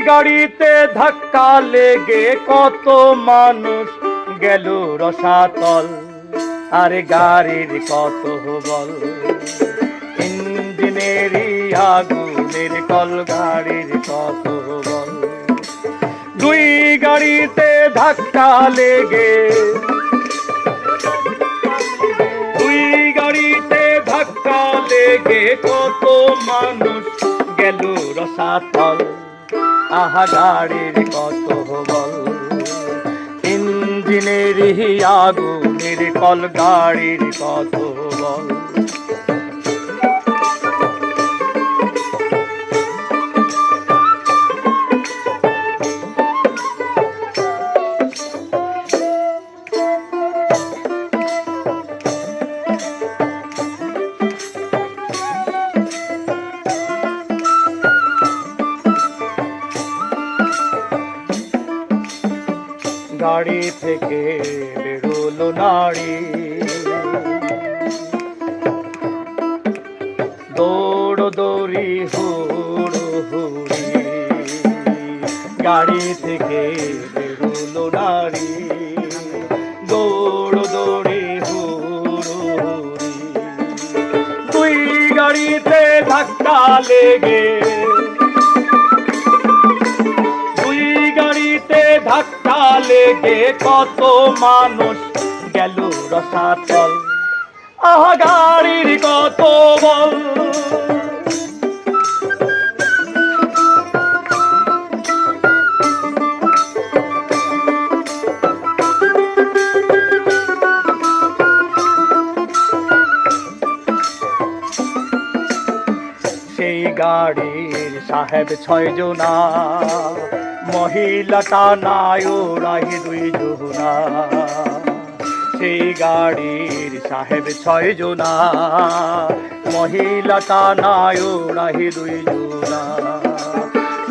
গাড়িতে ধাক্কা লেগে কত মানুষ গেল রসাতল। আরে গাড়ির কত বল, ইঞ্জিনেরই আগুনের কল, গাড়ির কত বল। দুই গাড়িতে ধাক্কা লেগে, দুই গাড়িতে ধাক্কা লেগে কত মানুষ গেল রসাতল। আহা গাড়ির কত বল, ইঞ্জিনেরই আগুনের কল, গাড়ির কত বল। গাড়ি থেকে বেরোলো নারী, দৌড়দৌড়ি হুড়োহুড়ি। গাড়ি থেকে বেরোলো নারী, দৌড়দৌড়ি হুড়োহুড়ি। দুই গাড়িতে ধাক্কা লেগে, ধাক্কা লেগে কত মানুষ গেল রসাতল। আহা গাড়ির কত বল, সেই গাড়ির সাহেব 6 জনা, মহিলাটা নাই ওরাই 2 জনা। সেই গাড়ির সাহেব 6 জনা, মহিলাটা নাই ওরাই 2 জনা।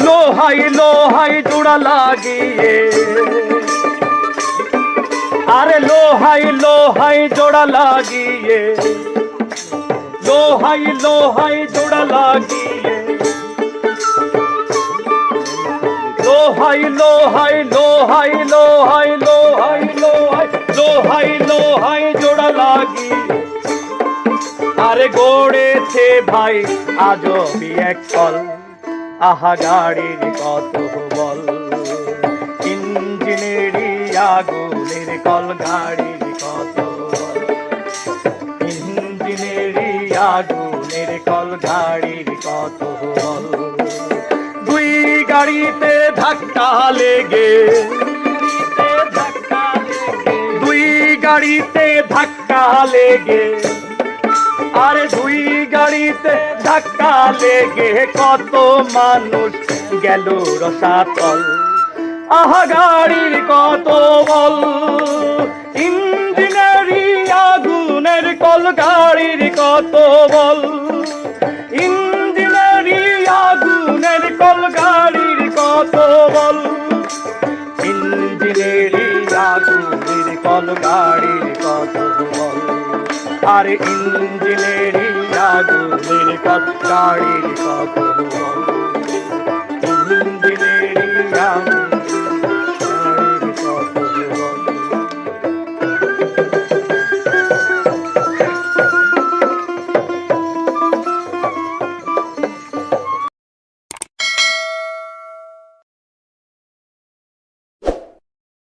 লোহাই লোহাই জোড়া লাগিয়ে, আরে লোহাই লোহাই জোড়া লাগিয়ে, লোহাই লোহাই জোড়া লাগিয়ে, লোহাই লোহাই লোহাই লোহাই লোহাই লোহাই লোহাই লোহাই জোড়া লাগি। আরে গড়েছে ভাই আজবি এক কল। আহা গাড়ির কত বল, ইঞ্জিনেরই আগুনের কল, গাড়ির কত বল। ইঞ্জিনেরই আগুনের কল, গাড়ির কত বল। দুই গাড়িতে ধাক্কা লেগে, দুই গাড়িতে ধাক্কা লেগে, আরে দুই গাড়িতে ধাক্কা লেগে কত মানুষ গেল রসাতল। আহা গাড়ির কত বল, ইঞ্জিনেরই আগুনের কল, গাড়ির কত বল। ইঞ্জিনেরই আগুনের কল, গাড়ির কত বল। ইঞ্জিনেরই আগুনের কল, গাড়ির কত বল। আরে ইঞ্জিনেরই আগুনের কল, গাড়ির কত বল।